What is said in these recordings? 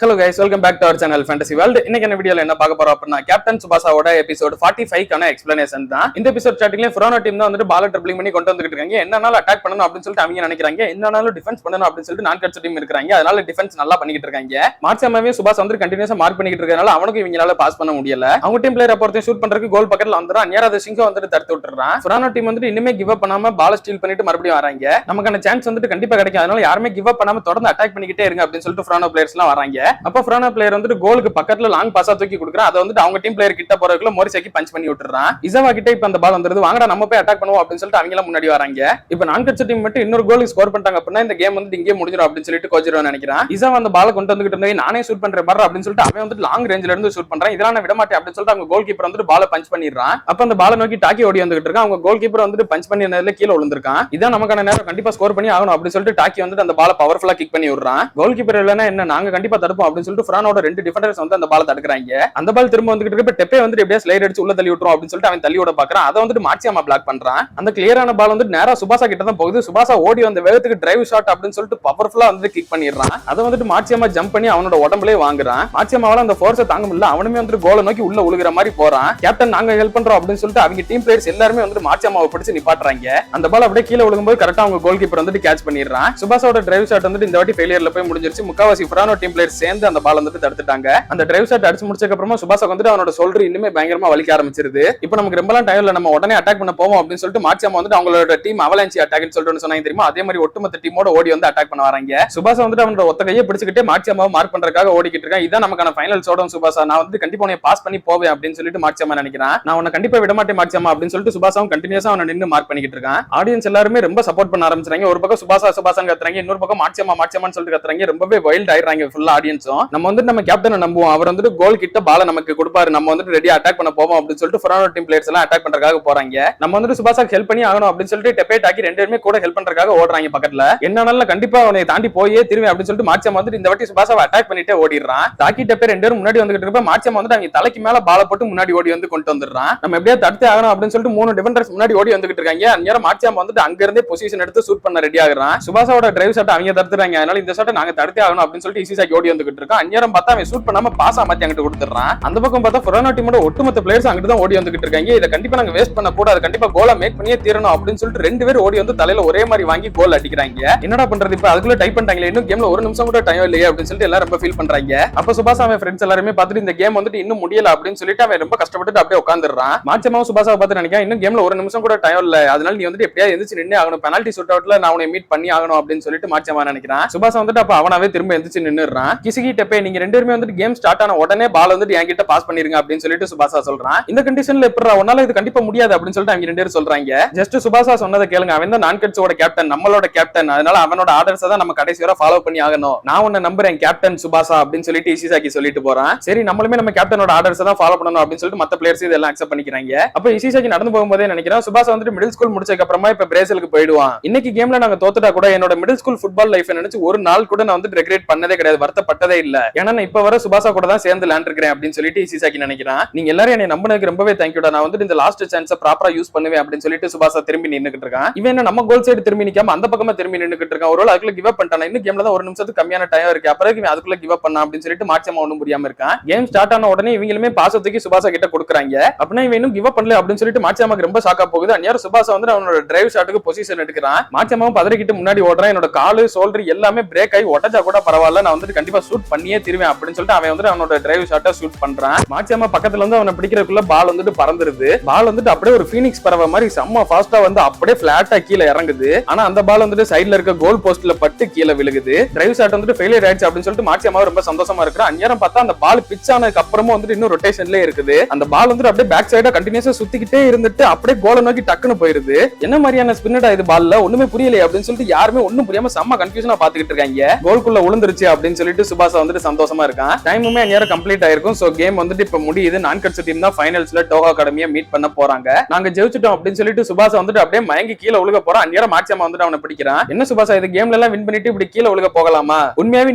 Hello guys, welcome back to our channel Fantasy World. இன்னைக்கு என்ன வீடியோல என்ன பார்க்க போறோம் அப்படினா கேப்டன் சுபாசாவோட எபிசோட் 45 கான எக்ஸ்பிளனேஷன் தான். இந்த எபிசோட் ஸ்டார்டிங்ல ஃப்ரோனோ டீம் தான் வந்துட்டு பால் ட்ரிப்ளிங் பண்ணி கொண்டு வந்துட்டு இருக்காங்க. என்னனால அட்டாக் பண்ணனும் அப்படினு சொல்லிட்டு அவங்க நினைக்கிறாங்க. என்னனால டிஃபென்ஸ் பண்ணனும் அப்படினு சொல்லிட்டு நான் கட்ஸ் டீம் இருக்காங்க. அதனால டிஃபென்ஸ் நல்லா பண்ணிட்டு இருக்காங்க. மார்க்ஸாவே சுபாஸ் வந்து கண்டினியூஸா மார்க் பண்ணிட்டு இருக்கறனால அவனுக்கு இவங்களால பாஸ் பண்ண முடியல. அவங்க டீம் பிளேயர் அப்பறதே ஷூட் பண்றதுக்கு கோல் பக்கத்துல வந்துறான். அன்னியாரத சிங்கோ வந்துட்டு தடுத்து விட்டுறான். ஃப்ரோனோ டீம் வந்துட்டு இன்னுமே கிவ் அப் பண்ணாம பால் ஸ்டீல் பண்ணிட்டு மறுபடியும் வராங்க. நமக்கான சான்ஸ் வந்துட்டு கண்டிப்பா கிடைக்கும். அதனால யாருமே கிவ் அப் பண்ணாம தொடர்ந்து அட்டாக் பண்ணிக்கிட்டே இருங்க அப்படினு சொல்லிட்டு ஃப்ரோனோ பிளேயர்ஸ் எல்லாம் வராங்க. அப்ப ஃப்ரோனோ பிளேயர் வந்துட்டு கோலுக்கு பக்கத்துல லாங் பாஸா தூக்கி கொடுக்குறான். அதை வந்துட்டு அவங்க டீம் பிளேயர் கிட்ட போறதுக்குள்ள மோரிசாக்கி பஞ்ச் பண்ணி விட்டுறான். இசவா கிட்ட இப்ப அந்த பால் வந்துருது. வாங்கடா நம்ம போய் அட்டாக் பண்ணுவோம் அப்படின்னு சொல்லிட்டு அவங்க எல்லாம் முன்னாடி வராங்க. இப்ப நான் கட்ச டீம் மட்டும் இன்னொரு கோல் ஸ்கோர் பண்ணிட்டாங்க அப்படின்னா இந்த கேம் வந்து இங்கே முடிஞ்சிடும் அப்படின்னு சொல்லிட்டு கோச்சிரோ நினைக்கிறான். இசவா அந்த பால் கொண்டு வந்துகிட்டு இருந்தா நானே ஷூட் பண்றேன் பாரு அப்படின்னு சொல்லிட்டு அவன் வந்துட்டு லாங் ரேஞ்சில இருந்து ஷூட் பண்றான். இதெல்லாம் நான் விட மாட்டேன் அப்படின்னு சொல்லிட்டு அவங்க கோல் கீப்பர் வந்துட்டு பால பஞ்ச் பண்ணிடுறான். அப்ப அந்த பாலை நோக்கி டாக்கி ஓடி வந்துகிட்டு இருக்கான். அவங்க கோல் கீப்பர் வந்துட்டு பஞ்ச் பண்ணி நேரத்துல கீழே விழுந்திருக்கான். இதான் நமக்கான நேரம், கண்டிப்பா ஸ்கோர் பண்ணி ஆகணும் அப்படின்னு சொல்லிட்டு டாக்கி வந்துட்டு அந்த பால பவர்ஃபுல்லா கிக் பண்ணி விடுறான். கோல் கீப்பர் இல்லைன்னா என்ன நாங்க கண்டிப்பா தடுப்போம் அப்படின்னு சொல்லிட்டு ஃப்ரானோட ரெண்டு டிஃபெண்டர்ஸ் வந்து அந்த பால தடுக்குறாங்க. அந்த பால் திரும்ப வந்துட்டு இருக்க டெப்பே வந்து எப்படியா ஸ்லைட் அடிச்சு உள்ள தள்ளி விட்டுரும் அப்படின்னு சொல்லிட்டு அவன் தள்ளி விட பாக்குறான். அதை வந்துட்டு மார்க்ஸியாமா பிளாக் பண்றான். அந்த கிளியரான பால் வந்து நேரா சுபாசா கிட்ட தான் போகுது. சுபாசா ஓடி வந்த வேகத்துக்கு டிரைவ் ஷாட் அப்படின்னு சொல்லிட்டு பவர்ஃபுல்லா வந்து கிக் பண்ணிடுறான். அதை வந்துட்டு மார்க்ஸியாமா ஜம்ப் பண்ணி அவனோட உடம்புலயே வாங்குறான். மார்க்ஸியாமாவால அந்த ஃபோர்ஸை தாங்க முடியல. அவனுமே வந்து கோலை நோக்கி உள்ள உழுகிற மாதிரி போறான். கேப்டன் நாங்க ஹெல்ப் பண்றோம் அப்படின்னு சொல்லிட்டு அவங்க டீம் பிளேயர்ஸ் எல்லாருமே வந்து மார்க்ஸியாமாவை பிடிச்சு நிப்பாட்டுறாங்க. அந்த பால் அப்படியே கீழே விழுகும்போது கரெக்டா அவங்க கோல் கீப்பர் வந்துட்டு கேட்ச் பண்ணிடுறான். சுபாசாவோட டிரைவ் ஷாட் வந்துட்டு இந்த வாட்டி ஃபெயிலியர்ல போய் முடிஞ்சிருச்சு. முக்காவாசி ஃப்ரானோ டீம் பிளேயர்ஸ் சேர்ந்து அந்த பால் வந்துட்டு தடுத்துட்டாங்க. அந்த டிரைவ் ஷாட் அடிச்சு முடிச்சதுக்கு அப்புறமா சுபாசா வந்துட்டு அவனோட ஷோல்டர் இன்னுமே பயங்கரமா வலிக்க ஆரம்பிச்சிருது. இப்போ நமக்கு ரொம்பலாம் டைம் இல்ல, நம்ம உடனே அட்டாக் பண்ண போவோம் அப்படின்னு சொல்லிட்டு மார்க்ஸியாமா வந்துட்டு அவங்களோட டீம் அவலான்சி அட்டாக்னு சொல்லிட்டு சொன்னாங்க தெரியுமா, அதே மாதிரி ஒட்டுமொத்த டீமோட ஓடி வந்து அட்டாக் பண்ண வராங்க. சுபாசா வந்துட்டு அவனோட ஒத்த கையை பிடிச்சிக்கிட்டே மார்க்ஸியாமாவை மார்க் பண்றதுக்காக ஓடிக்கிட்டு இருக்கான். இதான் நமக்கான ஃபைனல் சோடம் சுபாசா, நான் வந்து கண்டிப்பா உன்னை பாஸ் பண்ணி போவேன் அப்படின்னு சொல்லிட்டு மார்க்ஸியாமா நினைக்கிறான். நான் உன்னை கண்டிப்பா விட மாட்டேன் மார்க்ஸியாமா அப்படின்னு சொல்லிட்டு சுபாசாவும் கண்டினியூஸா அவனை நின்று மார்க் பண்ணிக்கிட்டு இருக்கான். ஆடியன்ஸ் எல்லாருமே ரொம்ப சப்போர்ட் பண்ண ஆரம்பிச்சாங்க. ஒரு பக்கம் சுபாசா சுபாசான்னு கத்துறாங்க, இன்னொரு பக்கம் மார்க்ஸியாமா மார்க்ஸியாமான்னு சொல்லிட்டு கத்துறாங்க. ரொம்பவே வைல்ட் ஆயிடுறாங்க ஃபுல்லா ஆடியன்ஸும். நம்ம வந்துட்டு நம்ம கேப்டனை நம்புவோம், அவர் வந்துட்டு கோல் கிட்ட பால நமக்கு கொடுப்பாரு, நம்ம வந்துட்டு ரெடியா அட்டாக் பண்ண போவோம் அப்படின்னு சொல்லிட்டு ஃப்ரானோ டீம் பிளேயர்ஸ் எல்லாம் அட்டாக் பண்றதுக்காக போறாங்க. நம்ம வந்துட்டு சுபாசாக்கு ஹெல்ப் பண்ணி ஆகணும் அப்படின்னு சொல்லிட்டு டெப்பே டாக்கி ரெண்டு பேருமே கூட ஹெல்ப் பண்றதுக்காக ஓடுறாங்க பக்கத்துல. என்னனால கண்டிப்பா அவனை தாண்டி போயே திரும்பி அப்படின்னு சொல்லிட்டு மார்க்ஸியாமா வந்துட்டு இந்த வாட்டி சுபாசாவை அட்டாக் பண்ணிட்டே ஓடிடுறான். டாக்கி டெப்பே ரெண்டு பேரும் முன்னாடி வந்துகிட்டு இருப்ப மார்க்ஸியாமா வந்துட்டு அவங்க தலைக்கு மேல பால போட்டு முன்னாடி ஓடி வந்து கொண்டு வந்துடுறான். நம்ம எப்படியா தடுத்து ஆகணும் அப்படின்னு சொல்லிட்டு மூணு டிஃபெண்டர்ஸ் முன்னாடி ஓடி வந்துகிட்டு இருக்காங்க. அந்நேரம் மார்க்ஸியாமா வந்துட்டு அங்க இருந்தே பொசிஷன் எடுத்து ஷூட் பண்ண ரெடி ஆகுறான். சுபாசாவோட டிரைவ் ஷாட் அவங்க தடுத்துறாங்க. அதனால இந்த ஷாட்டை நாங்க தடுத்தே ஆகணும் அப்படின்னு சொல்லிட்டு இசிசாக்கி ஓடி வந்துகிட்டு இருக்கான். அந்நேரம் பார்த்தா அவன் ஷூட் பண்ணாம பாஸா மாத்தி அங்கிட்டு கொடுத்துறான். அந்த பக்கம் பார்த்தா ஃப்ரானோ டீமோட ஒட்டுமொத்த பிளேயர்ஸ் அங்கிட்டு தான் ஓடி வந்துகிட்டு இருக்காங்க. இதை கண்டிப்பா நாங்க வேஸ்ட் பண்ண கூடாது, கண்டிப்பா கோலா மேக் பண்ணியே தீரணும் அப்படின்னு சொல்லிட்டு ரெண்டு பேரும் ஓடி வந்து தலையில ஒரே மாதிரி வாங்கி கோல் அடிக்கிறாங்க. என்னடா பண்றது, இப்ப அதுக்குள்ள டைப் பண்ணிட்டாங்களே, இன்னும் கேம்ல ஒரு நிமிஷம் கூட டைம் இல்லையே அப்படின்னு சொல்லிட்டு எல்லாரும் ரொம்ப ஃபீல் பண்றாங்க. அப்ப சுபாசா அவன் ஃப்ரெண்ட்ஸ் எல்லாருமே பார்த்துட்டு இந்த கேம் வந்துட்டு இன்னும் முடியல அப்படின்னு சொல்லிட்டு அவன் ரொம்ப கஷ்டப்பட்டு அப்படியே உட்காந்துடுறான். மார்க்ஸியாமாவும் சுபாசாவை பார்த்து நினைக்கிறேன், இன்னும் கேம்ல ஒரு நிமிஷம் கூட டைம் இல்ல, அதனால நீ வந்துட்டு எப்படியா எந்திரிச்சு நின்று ஆகணும், பெனால்டி ஷூட் அவுட்ல நான் உன்னை மீட் பண்ணி ஆகணும் அப்படின்னு சொல்லிட்டு மார்க்ஸியாமா நினைக்கிறான். சுபாசா வந்துட்டு அப்ப அவனாவே திரும்ப எந்திரிச்சு நின்னுறான். கிசிகி டெப்பே நீங்க ரெண்டு பேருமே வந்துட்டு கேம் ஸ்டார்ட் ஆன உடனே பால் வந்துட்டு என்கிட்ட பாஸ் பண்ணிருங்க அப்படின்னு சொல்லிட்டு சுபாசா சொல்றான். இந்த கண்டிஷன்ல எப்பறா உன்னால இது கண்டிப்பா முடியாது அப்படின்னு சொல்லிட்டு அவங்க ரெண்டு பேரும் சொல்றாங்க. ஜஸ்ட் சுபாசா சொன்னதை கேளுங்க, அவன் தான் நான் கட்ஸோட கேப்டன், நம்மளோட கேப்டன், அதனால அவனோட ஆர்டர்ஸ் தான் நம்ம கடைசி வரை ஃபாலோ பண்ணி ஆகணும். நான் உன்னை நம்புறேன் கேப்டன் சுபாசா அப்படின்னு சொல்லிட்டு இசிசாக்கி சொல்லிட்டு போறான். சரி நம்மளுமே நம்ம கேப்டனோட ஆர்டர்ஸ் தான் ஃபாலோ பண்ணணும் அப்படின்னு சொல்லிட்டு மத்த பிளேயர்ஸ் இதெல்லாம் அக்செப்ட் பண்ணிக்கிறாங்க. அப்ப இசிசாக்கி நடந்து போகும்போதே நினைக்கிறேன் சுபாசா வந்துட்டு மிடில் ஸ்கூல் முடிச்சதுக்கு அப்புறமா இப்ப பிரேசிலுக்கு போயிடுவான். இன்னைக்கு கேம்ல நாங்க தோத்துட்டா கூட என்னோட மிடில் ஸ்கூல் ஃபுட்பால் லைஃப் நினைச்சு ஒரு நாள் கூட நான் வந்து ரெக்ரெட் பண்ணதே கிடையாது, வருத்தப்பட்டதே இல்ல. ஏன்னா நான் இப்ப வர சுபாசா கூட தான் சேர்ந்து விளையாண்டு இருக்கிறேன் அப்படின்னு சொல்லிட்டு இசிசாக்கி நினைக்கிறான். நீங்க எல்லாரும் என்னை நம்பினதுக்கு ரொம்பவே தேங்க்யூடா, நான் வந்துட்டு இந்த லாஸ்ட் சான்ஸை ப்ராப்பரா யூஸ் பண்ணுவேன் அப்படின்னு சொல்லிட்டு சுபாசா திரும்பி நின்னுக்கிட்டு இருக்கான். இவன் என்ன நம்ம கோல் சைடு திரும்பி நிக்காம அந்த பக்கமா திரும்பி நின்னுக்கிட்டு இருக்கான். ஒருவேளை அதுக்குள்ள கிவ் அப் பண்ணிட்டான், இன்னும் கேம்ல தான் ஒரு நிமிஷத்துக்கு கம்மியான டைம் இருக்கு, அப்புறம் இவன் அதுக்குள்ள கிவ் அப் பண்ணா அப்படின்னு சொல்லிட்டு மார்க்ஸியாமா ஒண்ணும் புரியாம இருக்கான். கேம் ஸ்டார்ட் ஆன உடனே இவங்களுமே பாசத்துக்கு சுபாசா கிட்ட கொடுக்குறாங்க. அப்படின்னா இவன் இன்னும் கிவ் அப் பண்ணல அப்படின்னு சொல்லிட்டு மார்க்ஸியாமாக்கு ரொம்ப ஷாக்கா போகுது. அந்நேரம் சுபாசா வந்து அவனோட டிரைவ் ஷாட்டுக்கு பொசிஷன் எடுக்கிறான். மார்க்ஸியாமாவும் பதறிக்கிட்டு முன்னாடி ஓடுறான். என்னோட காலு ஷோல்டர் எல்லாமே பிரேக் ஆகி ஒட்டச்சா கூட பரவாயில்ல, நான் வந்துட்டு கண்டிப்பா ஷூட் பண்ணியே திருவேன் அப்படின்னு சொல்லிட்டு அவன் வந்து அவனோட டிரைவ் ஷாட்டை ஷூட் பண்றான். மார்க்ஸியாமா பக்கத்துல வந்து அவனை பிடிக்கிறதுக்குள்ள பால் வந்துட்டு பறந்துருது. பால் வந்துட்டு அப்படியே ஒரு ஃபீனிக்ஸ் பறவை மாதிரி செம்ம ஃபாஸ்டா வந்து அப்படியே பிளாட்டா கீழே இறங்குது. ஆனா அந்த பால் வந்துட்டு சைடுல இருக்க கோல் போஸ்ட்ல பட்டு கீழே விழுகுது. டிரைவ் ஷாட் வந்துட்டு ஃபெயிலியர் ஆயிடுச்சு அப்படின்னு சொல்லிட்டு மார்க்ஸியாமா ரொம்ப சந்தோஷமா இருக்கு. அந்நேரம் பார்த்தா அந்த பால் பிட்ச் ஆனதுக்கு அப்புறமும் வந்துட்டு இன்னும் ரொட்டேஷன்லயே இருக்குது. அந்த பால் வந்துட்டு அப்படியே பேக் சைடா கண்டினியூஸா சுத்திக்கிட்டே இருந்துட்டு அப்படியே கோலை நோக்கி டக்குன்னு போயிருது. என்ன மாதிரியான ஸ்பின்னடா இது பால்ல ஒண்ணுமே புரியலையே அப்படின்னு சொல்லிட்டு யாருமே ஒண்ணும் புரியாம செம்ம கன்ஃபியூஷனா பாத்துக்கிட்டு இருக்காங்க. கோல்குள்ள விழுந்துருச்சு அப்படின்னு சொல்லிட்டு சுபாசா வந்துட்டு சந்தோஷமா இருக்கான். டைமுமே அந்நேரம் கம்ப்ளீட் ஆயிருக்கும். சோ கேம் வந்துட்டு இப்ப முடியுது. நான் கட்ஸ் டீம் தான் ஃபைனல்ஸ்ல டோஹா அகாடமியை மீட் பண்ண போறாங்க. நாங்க ஜெயிச்சிட்டோம் அப்படின்னு சொல்லிட்டு சுபாசா வந்துட்டு அப்படியே மயங்கி கீழே விழுக போறான். அந்நேரம் மார்க்ஸியாமா வந்துட்டு அவனை பிடிக்கிறான். என்ன சுபாசா இது கேம்ல எல்லாம் வின் பண்ணிட்டு இப்படி கீழே விழுக போகலாமா? உண்மையாவே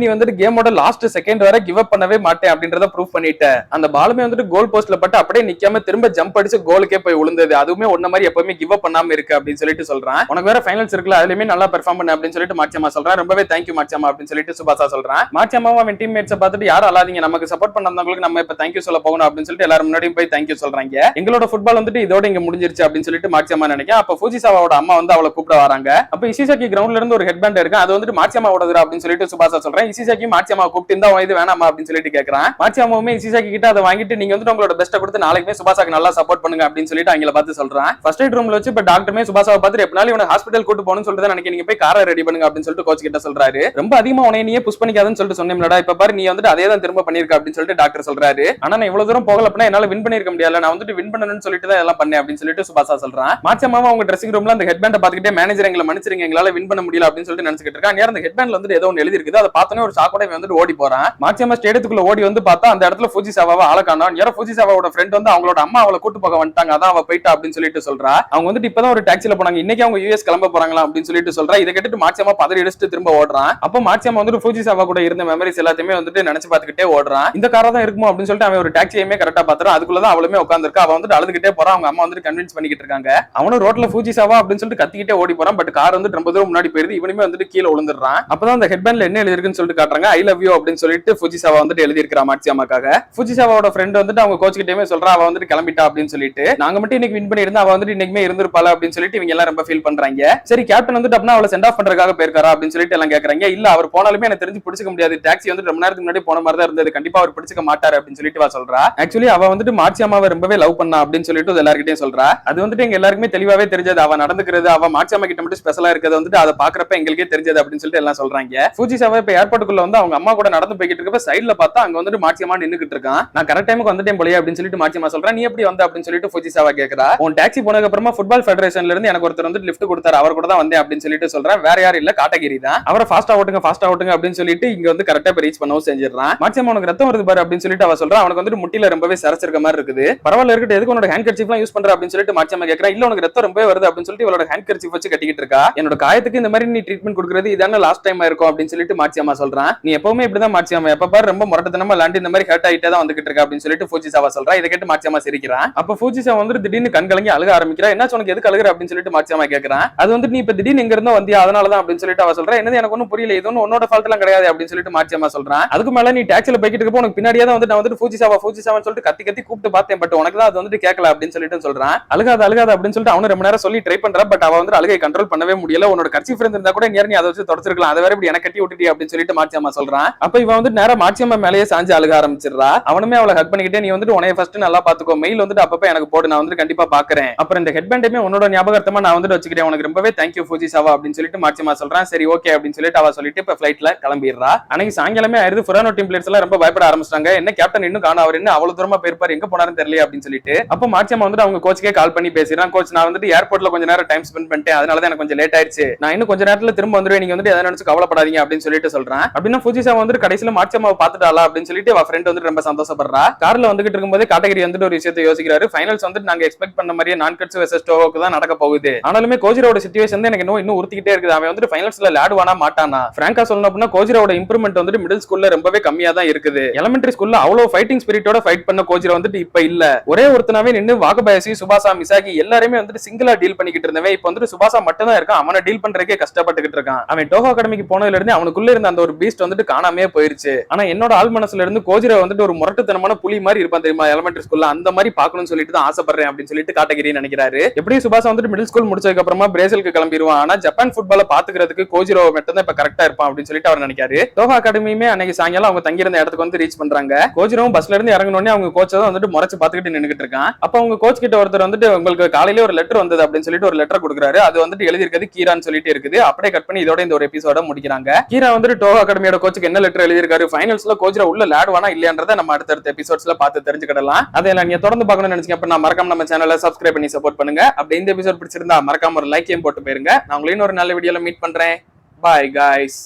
நீ வந்துட்டு கேமோட லாஸ்ட் செகண்ட் வரை கிவ் அப் பண்ணவே மாட்டேன் அப்படின்றத ப்ரூவ் பண்ணிட்ட. அந்த பாலுமே வந்துட்டு கோல் போஸ்ட்ல பட்டு அப்படியே நிக்காம திரும்ப ஜம்ப் அடிச்சு கோலுக்கே போய் விழுந்தது. அதுவுமே ஒன்ன மாதிரி எப்பவுமே கிவ் அப் பண்ணாம இருக்கு அப்படின்னு சொல்லிட்டு சொல்றான். உனக்கு வேற ஃபைனல்ஸ் இருக்குல்ல, அதுலயுமே நல்லா பெர்ஃபார்ம் பண்ண அப்படின்னு சொல்லிட்டு மார்க்ஸியாமா சொல்றான். ரொம்பவே தேங்க்யூ மார்க்ஸியாமா அப்படின்னு சொல்லிட்டு சுபாசா சொல்றான். மார்க்ஸியாமா மார்ச்சியாவும் அவன் டீம்மேட்ஸை பார்த்துட்டு யாரும் அழாதீங்க, நமக்கு சப்போர்ட் பண்ணவங்களுக்கு நம்ம இப்ப தேங்க்யூ சொல்ல போகணும் அப்படின்னு சொல்லிட்டு எல்லாரும் முன்னாடியும் போய் தேங்க்யூ சொல்றாங்க. எங்களோட ஃபுட்பால் வந்துட்டு இதோட இங்க முடிஞ்சிருச்சு அப்படின்னு சொல்லிட்டு மார்ச்சியம்மா நினைக்கிறேன். அப்ப ஃபூஜிசாவாவோட அம்மா வந்து அவளை கூப்பிட வராங்க. அப்ப இசிசாக்கி கிரவுண்ட்ல இருந்து ஒரு ஹெட் பேண்ட் இருக்கு, அது வந்துட்டு மார்ச்சியம்மாவோடது அப்படின்னு சொல்லிட்டு சுபாசா சொல்றேன். இசிசாக்கி மார்ச்சியம்மா கூப்பிட்டு இந்த இது வேணாமா அப்படின்னு சொல்லிட்டு கேட்கறான். மார்ச்சியம்மாவுமே இசிசாக்கி கிட்ட அதை வாங்கிட்டு நீங்க வந்து உங்களோட பெஸ்ட்டை கொடுத்து நாளைக்குமே சுபாசாக்கு நல்லா சப்போர்ட் பண்ணுங்க அப்படின்னு சொல்லிட்டு அவங்கள பார்த்து சொல்றான். ஃபர்ஸ்ட் எய்ட் ரூம்ல வச்சு இப்ப டாக்டருமே சுபாசாவை பார்த்துட்டு எப்பனாலும் இவனை ஹாஸ்பிட்டல் கூட்டு போகணும்னு சொல்லிட்டு நினைக்க நீங்க போய் காரை ரெடி பண்ணுங்க அப்படின்னு சொல்லிட்டு கோச் கிட்ட சொல்றாரு. ரொம்ப அதிகமா உனைய நீயே புஷ் பண்ணிக்காதுன்னு சொல்லிட்டு சொன்னேன்லடா, இப்ப பாரு நீ வந்துட்டு அதே தான் திரும்ப பண்ணிருக்க அப்படின்னு சொல்லிட்டு டாக்டர் சொல்றாரு. ஆனா நான் இவ்வளவு தூரம் போகல அப்படின்னா என்னால வின் பண்ணிருக்க முடியல, நான் வந்துட்டு வின் பண்ணணும்னு சொல்லிட்டு தான் எல்லாம் பண்ணேன் அப்படின்னு சொல்லிட்டு சுபாசா சொல்றான். மார்ச்சியம்மாவும் அவங்க ட்ரெஸ்ஸிங் ரூம்ல அந்த ஹெட் பேண்டை பார்த்துக்கிட்டே மேனேஜர் எங்களை மன்னிச்சிருங்க, எங்களால வின் பண்ண முடியல அப்படின்னு சொல்லிட்டு நினைச்சிட்டு இருக்கான். நேரம் அந்த ஹெட் பேண்ட்ல வந்து ஏதோ ஒன்று எழுதி இருக்குது, அதை பார்த்தோன்னே ஒரு சாக்கோட வந்துட்டு ஓடி போறான். மார்ச்சியம்மா ஸ்டேடியத்துக்குள்ள ஓடி வந்து பார்த்தா அந்த இடத்துல ஃபூஜிசாவாவை ஆள காணோம். யாரோ ஃபூஜிசாவாவோட ஃப்ரெண்ட் வந்து அவங்களோட அம்மா அவளை கூட்டு போக வந்துட்டாங்க, அதான் அவ போயிட்டா அப்படின்னு சொல்லிட்டு சொல்றா. அவங்க வந்துட்டு இப்பதான் ஒரு டாக்ஸில போனாங்க, இன்னைக்கு அவங்க யூஎஸ் கிளம்ப போறாங்களா அப்படின்னு சொல்லிட்டு சொல்றா. இதை கேட்டுட்டு மார்ச்சியம்மா பதறி அடிச்சுட்டு திரும்ப ஓடுறான். அப்ப மார்ச்சியம்மா வந்துட்டு ஃபூஜிசாவா கூட இருந்த மெமரிஸ் எல்லாத்தையுமே வந்துட்டு நினைச்சு பார்த்துக்கிட்டே ஓடுறான். இந்த காரா தான் இருக்குமோ அப்படின்னு சொல்லிட்டு அவன் ஒரு டாக்ஸியுமே கரெக்டா பாத்துறான். அதுக்குள்ளதான் அவளுமே உட்காந்துருக்கா. அவன் வந்துட்டு அழுதுகிட்டே போறான். அவங்க அம்மா வந்துட்டு கன்வின்ஸ் பண்ணிக்கிட்டு இருக்காங்க. அவனும் ரோட்ல ஃபூஜிசாவா அப்படின்னு சொல்லிட்டு கத்திக்கிட்டே ஓடி போறான். பட் கார் வந்து ரொம்ப தூரம் முன்னாடி போயிருது. இவனுமே வந்துட்டு கீழே விழுந்துடுறான். அப்பதான் அந்த ஹெட் பேண்ட்ல என்ன எழுதி இருக்குன்னு சொல்லிட்டு காட்டுறாங்க. ஐ லவ் யூ அப்படின்னு சொல்லிட்டு ஃபூஜிசாவா வந்துட்டு எழுதி இருக்கிறா மார்ச்சியம்மாக்காக. ஃபூஜிசாவாவோட ஃப்ரெண்ட் வந்துட்டு அவங்க கோச் கிட்டயுமே சொல்றா அவ வந்துட்டு கிளம்பிட்டா அப்படின்னு சொல்லிட்டு. நாங்க மட்டும் இன்னைக்கு வின் பண்ணி இருந்தா அவ வந்துட்டு இன்னைக்குமே இருந்திருப்பாளா அப்படின்னு சொல்லிட்டு இவங்க எல்லாம் ரொம்ப ஃபீல் பண்றாங்க. சரி கேப்டன் வந்துட்டு அப்படின்னா அவளை சென்ட் ஆஃப் பண்றதுக்காக போயிருக்காரா அப்படின்னு சொல்லிட்டு எல்லாம் கேக்குறாங்க. இல்ல அவர் போனாலுமே எனக்கு தெரிஞ்சு பிடிச்சிக்க முடியாது, டாக்ஸி வந்து ரொம்ப நேரத்துக்கு முன்னாடி போன மாதிரி தான் இருந்தது, கண்டிப்பா அவர் பிடிச்சிக்க மாட்டாரு அப்படின்னு சொல்லிட்டு அவ சொல்றா. ஆக்சுவலி அவ வந்துட்டு மார்ச்சியம்மாவை ரொம்பவே லவ் பண்ணா அப்படின்னு சொல்லிட்டு எல்லார்கிட்டயும் சொல்றா. அது வந்துட்டு எங்க எல்லாருக்குமே தெளிவாவே தெரிஞ்சது. அவ நடந்துக்கிறது அவ மார்ச்சியம்மா கிட்ட மட்டும் ஸ்பெஷலா இருக்கிறது வந்துட்டு அதை பாக்குறப்ப எங்களுக்கே தெரிஞ்சது அப்படின்னு சொல்லிட்டு எல்லாம் சொல்றாங்க. ஃபூஜிசாவா இப்ப ஏர்போர்ட்டுக்குள்ள வந்து அவங்க அம்மா கூட நடந்து போய்கிட்டு இருக்கப்ப சைட்ல பார்த்தா அங்க வந்துட்டு மார்ச்சியம்மா நின்னுகிட்டு இருக்கான். நான் கரெக்ட் டைமுக்கு வந்துட்டேன் போலயே அப்படின்னு சொல்லிட்டு மார்ச்சியம்மா சொல்றா. நீ எப்படி வந்த அப்படின்னு சொல்லிட்டு ஃபூஜிசாவா கேக்குறா. உன் டாக்ஸி போனதுக்கு அப்புறமா ஃபுட்பால் ஃபெடரேஷன்ல இருந்து எனக்கு ஒருத்தர் வந்து லிஃப்ட் கொடுத்தாரு, அவர் கூட தான் வந்தேன் அப்படின்னு சொல்லிட்டு சொல்றேன். வேற யாரும் இல்ல காட்டகிரி தான். அவரை ஃபாஸ்டா ஓட்டுங்க அப்படின்னு சொல்லிட்டு இங்க வந்து கரெக்டா ரீச் பண்ணவும் செஞ்சிடறான். மார்ச்சியம்மா உனக்கு ரத்தம் வருது பாரு அப்படின்னு சொல்லிட்டு அவ சொல்றா. அவனுக்கு வந்து முட்டில ரொம்பவே சரச்சிருக்க மாதிரி இருக்குது. பரவாயில்ல இருக்கட்டும், எதுக்கு உன்னோட ஹேண்ட் கர்ச்சீஃப் எல்லாம் யூஸ் பண்ற அப்படின்னு சொல்லிட்டு மார்ச்சியம்மா கேக்குறா. இல்ல உனக்கு ரத்தம் ரொம்பவே வருது அப்படின்னு சொல்லிட்டு இவளோட ஹேண்ட் கர்ச்சீஃப் வச்சு கட்டிக்கிட்டு இருக்கா. என்னோட காயத்துக்கு இந்த மாதிரி நீ ட்ரீட்மெண்ட் கொடுக்குறது இதான லாஸ்ட் டைம் இருக்கும் அப்படின்னு சொல்லிட்டு மார்ச்சியம்மா சொல்றான். நீ எப்பவுமே இப்படிதான் மார்ச்சியம்மா, எப்ப பாரு ரொம்ப முரட்டத்தனமா லாண்டி இந்த மாதிரி ஹர்ட் ஆயிட்டே தான் வந்துகிட்டு இருக்கா அப்படின்னு சொல்லிட்டு ஃபூஜிசாவா சொல்றா. இதை கேட்டு மார்ச்சியம்மா சிரிக்கிறான். அப்ப ஃபூஜிசாவா வந்து திடீர்னு கண் கலங்கி அழுக ஆரம்பிக்கிறா. என்ன உனக்கு எதுக்கு அழுகுற அப்படின்னு சொல்லிட்டு மார்ச்சியம்மா கேக்குறான். அது வந்து நீ இப்ப திடீர்னு எங்க இருந்தோ வந்தியா அதனாலதான் அப்படின்னு சொல்லிட்டு அவ சொல்றா. என்னது எனக்கு ஒன்னும் புரியல, இது ஒன்னும் உன்னோட ஃபால்ட் எல்லாம் கிடையாது அப்படின்னு சொல்லிட்டு மார்ச்சியம்மா சொல்றான். அதுக்கு மேல நீ டாக்ஸில போய்கிட்டு இருக்கப்போ உனக்கு பின்னாடியே தான் வந்து நான் வந்து ஃபூஜிசாவான்னு சொல்லிட்டு கத்தி கூப்பிட்டு பார்த்தேன், பட் உனக்கு தான் அது வந்து கேட்கல அப்படின்னு சொல்லிட்டு சொல்றான். அழுகாத அப்படின்னு சொல்லிட்டு அவனு ரொம்ப நேரம் சொல்லி ட்ரை பண்றா. பட் அவ வந்து அழுகை கண்ட்ரோல் பண்ணவே முடியல. உன்னோட கர்ச்சீஃப் இருந்தா கூட நீ அதை வச்சு தொடச்சிருக்கலாம், அதை வேற இப்படி எனக்கு கட்டி விட்டுட்டி அப்படின்னு சொல்லிட்டு மார்ச்சியம்மா சொல்றான். அப்ப இவன் வந்து நேரா மார்ச்சியம்மா மேலேயே சாஞ்சு அழுக ஆரம்பிச்சிடுறா. அவனுமே அவளை ஹக் பண்ணிக்கிட்டே நீ வந்துட்டு உனைய ஃபர்ஸ்ட் நல்லா பாத்துக்கோ, மெயில் வந்துட்டு அப்பப்ப எனக்கு போடு, நான் வந்து கண்டிப்பா பாக்குறேன், அப்புறம் இந்த ஹெட் பேண்டையுமே உன்னோட ஞாபகார்த்தமா நான் வந்துட்டு வச்சுக்கிறேன், உனக்கு ரொம்பவே தேங்க்யூ ஃபூஜிசாவா அப்படின்னு சொல்லிட்டு மார்ச்சியம்மா சொல்றான். சரி ஓகே அப்படின்னு சொல்லிட்டு அவ சொல்லிட்டு இப்ப ஃபிளைட்ல கிளம்பிடுறா. அன்னைக்கு சாயங்காலமே ஆயிருது. ஃபுரானோ டீம் பிளேயர்ஸ் எல்லாம் ரொம்ப பயப்பட ஆரம்பிச்சிட்டாங்க. என்ன கேப்டன் இன்னும் காணோம், அவர் என்ன அவ்வளவு தூரமா போயிருப்பாரு, எங்க போனாருன்னு தெரியல அப்படின்னு சொல்லிட்டு. அப்ப மார்ச்சியம்மா வந்துட்டு அவங்க கோச்சுக்கே கால் பண்ணி பேசுறான். கோச் நான் வந்துட்டு ஏர்போர்ட்ல கொஞ்ச நேரம் டைம் ஸ்பெண்ட் பண்ணிட்டேன், அதனால எனக்கு கொஞ்சம் லேட் ஆயிடுச்சு, நான் இன்னும் கொஞ்ச நேரத்துல திரும்ப வந்துருவேன், நீங்க வந்துட்டு எதை நினைச்சு கவலைப்படாதீங்க அப்படின்னு சொல்லிட்டு சொல்றான். அப்படின்னா ஃபூஜிசாவா வந்துட்டு கடைசியில மார்ச்சியம்மாவை பாத்துட்டாளா அப்படின்னு சொல்லிட்டு அவ ஃப்ரெண்ட் வந்துட்டு ரொம்ப சந்தோஷப்படுறா. கார்ல வந்துகிட்டு இருக்கும்போது காட்டகிரி வந்துட்டு ஒரு விஷயத்தை யோசிக்கிறாரு. ஃபைனல்ஸ் வந்துட்டு நாங்க எக்ஸ்பெக்ட் பண்ண மாதிரியே நான்கட்ஸ் வெர்சஸ் டோவோக்கு தான் நடக்க போகுது. ஆனாலுமே கோஜிரோட சிச்சுவேஷன் எனக்கு இன்னும் உறுத்திக்கிட்டே இருக்குது. அவன் வந்துட்டு ஃபைனல்ஸ்ல விளையாடுவானா மாட்டானா? பிராங்கா சொல்லணும் அப்படின்னா கோஜிரோட இம்ப்ரூவ்மெண்ட் வந்துட்டு மிடில் ஸ்கூல்ல ரொம்பவே கம்மியா தான் இருக்குது. எலிமெண்டரி ஸ்கூல்ல அவ்வளவு ஃபைட்டிங் ஸ்பிரிட்டோட ஃபைட் பண்ண கோஜிரோ வந்துட்டு இப்ப இல்ல. ஒரே ஒருத்தனாவே நின்னு வாகபாயசி, சுபாசா, மிசாகி எல்லாருமே வந்துட்டு சிங்கிளா டீல் பண்ணிக்கிட்டு இருந்தவன் இப்ப வந்துட்டு சுபாசா மட்டும் தான் இருக்கான். அவனை டீல் பண்றதுக்கே கஷ்டப்பட்டுக்கிட்டு இருக்கான். அவன் டோஹோ அகாடமிக்கு போனதுல இருந்து அவனுக்குள்ள இருந்த அந்த ஒரு பீஸ்ட் வந்துட்டு காணாமே போயிருச்சு. ஆனா என்னோட ஆள் மனசுல இருந்து கோஜிரோ வந்துட்டு ஒரு முரட்டுத்தனமான புலி மாதிரி இருப்பான் தெரியுமா எலிமெண்டரி ஸ்கூல்ல, அந்த மாதிரி பாக்கணும்னு சொல்லிட்டு தான் ஆசைப்படுறேன் அப்படின்னு சொல்லிட்டு காட்டகிரி நினைக்கிறாரு. எப்படி சுபாசா வந்துட்டு மிடில் ஸ்கூல் முடிச்சதுக்கு அப்புறமா பிரேசிலுக்கு கிளம்பிடுவான். ஆனா ஜப்பான் ஃபுட்பால பாத்துக்கிறதுக்கு கோஜிரோ மட்டும் தான் இப்ப கரெக்டா இருப்பான் அப்படின்னு சொல்லிட்டு அவர் நினைக்காரு. டோஹோ அகாடமியுமே அன்னைக்கு சாயங்காலம் அவங்க தங்கியிருந்த இடத்துக்கு வந்து ரீச் பண்றாங்க. கோஜிரோவும் பஸ்ல இருந்து இறங்கணும்னே அவங்க கோச்சை தான் வந்துட்டு முறைச்சு பாத்துக்கிட்டு நின்னுகிட்டு இருக்கான். அப்ப அவங்க கோச் கிட்ட ஒருத்தர் வந்துட்டு உங்களுக்கு காலையில ஒரு லெட்டர் வந்தது அப்படின்னு சொல்லிட்டு ஒரு லெட்டர் கொடுக்குறாரு. அது வந்துட்டு எழுதி இருக்கிறது கீரான்னு சொல்லிட்டு இருக்குது. அப்படியே கட் பண்ணி இதோட இந்த ஒரு எபிசோட முடிக்கிறாங்க. கீரா வந்துட்டு டோஹோ அகாடமியோட கோச்சுக்கு என்ன லெட்டர் எழுதியிருக்காரு, ஃபைனல்ஸ்ல கோஜிரோ உள்ள விளையாடுவானா இல்லையான்றதை நம்ம அடுத்தடுத்த எபிசோட்ஸ்ல பார்த்து தெரிஞ்சுக்கிடலாம். அதெல்லாம் நீங்க தொடர்ந்து பார்க்கணும்னு நினைச்சீங்க அப்படின்னா மறக்காம நம்ம சேனலை சப்ஸ்கிரைப் பண்ணி சப்போர்ட் பண்ணுங்க. அப்படி இந்த எபிசோட் பிடிச்சிருந்தா மறக்காம ஒரு லைக்கையும் போட்டு போயிருங்க. நான் உங்களை இன்னொரு நல்ல வீடியோல மீட் பண்றேன். Bye guys.